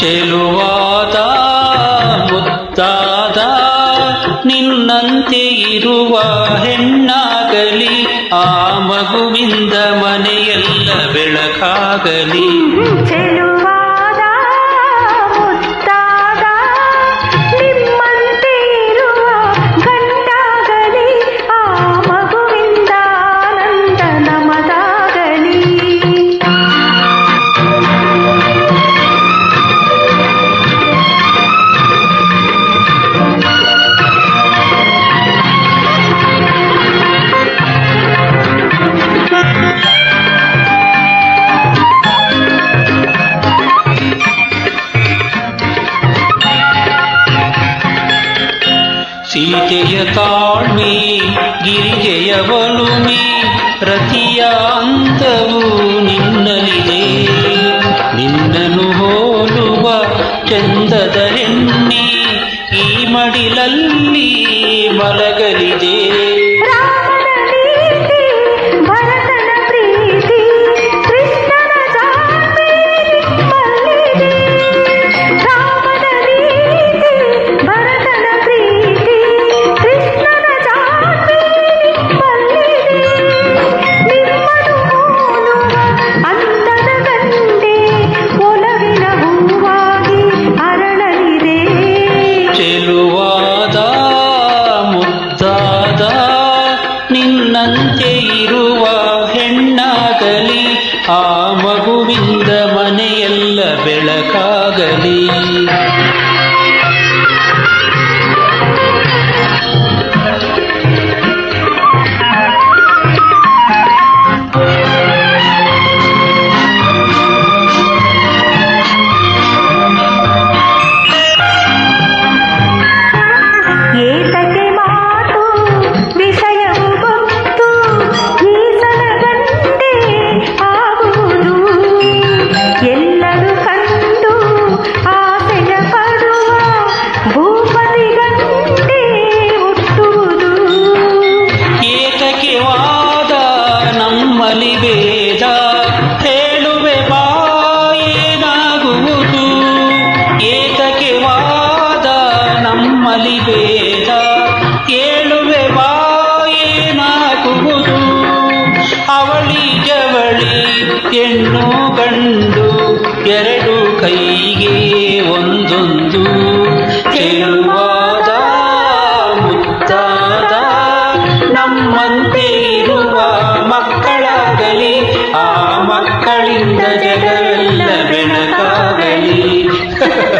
ಚೆಲುವಾದ ಮುದ್ದಾದ ನಿನ್ನಂತೆ ಇರುವ ಹೆಣ್ಣಾಗಲಿ, ಆ ಮಗುವಿಂದ ಮನೆಯೆಲ್ಲ ಬೆಳಕಾಗಲಿ. ಚೆಲುವಾದ ಮುದ್ದಾದ ನಿಮ್ಮಂತೆ ಇರುವ ಗಂಡಾಗಲಿ, ಆ ಮಗುವಿಂದ ಆನಂದ ನಮದಾಗಲಿ. ಸೀತೆಯ ತಾಳ್ಮೆ ಗಿರಿಜೆಯ ಒಲುಮೆ ರತಿಯ ಅಂತವು ನಿನ್ನಲಿದೆ. ನಿನ್ನನ್ನು ಹೋಲುವ ಚಂದದ ಹೆಣ್ಣೆ ಈ ಮಡಿಲಲ್ಲಿ ಮಲಗಲಿದೆ. ಚೆಲುವಾದ ಮುದ್ದಾದ ನಿನ್ನಂತೆ ಇರುವ ಹೆಣ್ಣಾಗಲಿ, ಆ ಮಗುವಿಂದ ಮನೆಯೆಲ್ಲ ಬೆಳಕಾಗಲಿ. ಏತಕ್ಕೆ ಮಾತು ವಿಷಯವು ಗೊತ್ತು, ಈಸಲ ಗಂಟೆ ಆಗುವುದು. ಎಲ್ಲರೂ ಕಂಡು ಆಸೆಯ ಪಡುವ ಭೂಪತಿ ಗಂಟೆ ಹುಟ್ಟುವುದು. ಏತಕ್ಕೆ ವಾದ ನಮ್ಮಲ್ಲಿ ಭೇದ, ಹೇಳುವೆ ಬಾ ಏನಾಗುವುದು. ಏತಕ್ಕೆ ವಾದ ನಮ್ಮಲ್ಲಿ ಭೇದ, ಕೇಳುವೆ ಬಾ ಏನಾಗುವುದು. ಅವಳಿ ಜವಳಿ ಹೆಣ್ಣು ಗಂಡು ಎರಡು ಕೈಗೆ ಒಂದೊಂದು. ಚೆಲುವಾದ ಮುದ್ದಾದ ನಮ್ಮಂತೆ ಇರುವ ಮಕ್ಕಳಾಗಲಿ, ಆ ಮಕ್ಕಳಿಂದ ಜಗವೆಲ್ಲ ಬೆಳ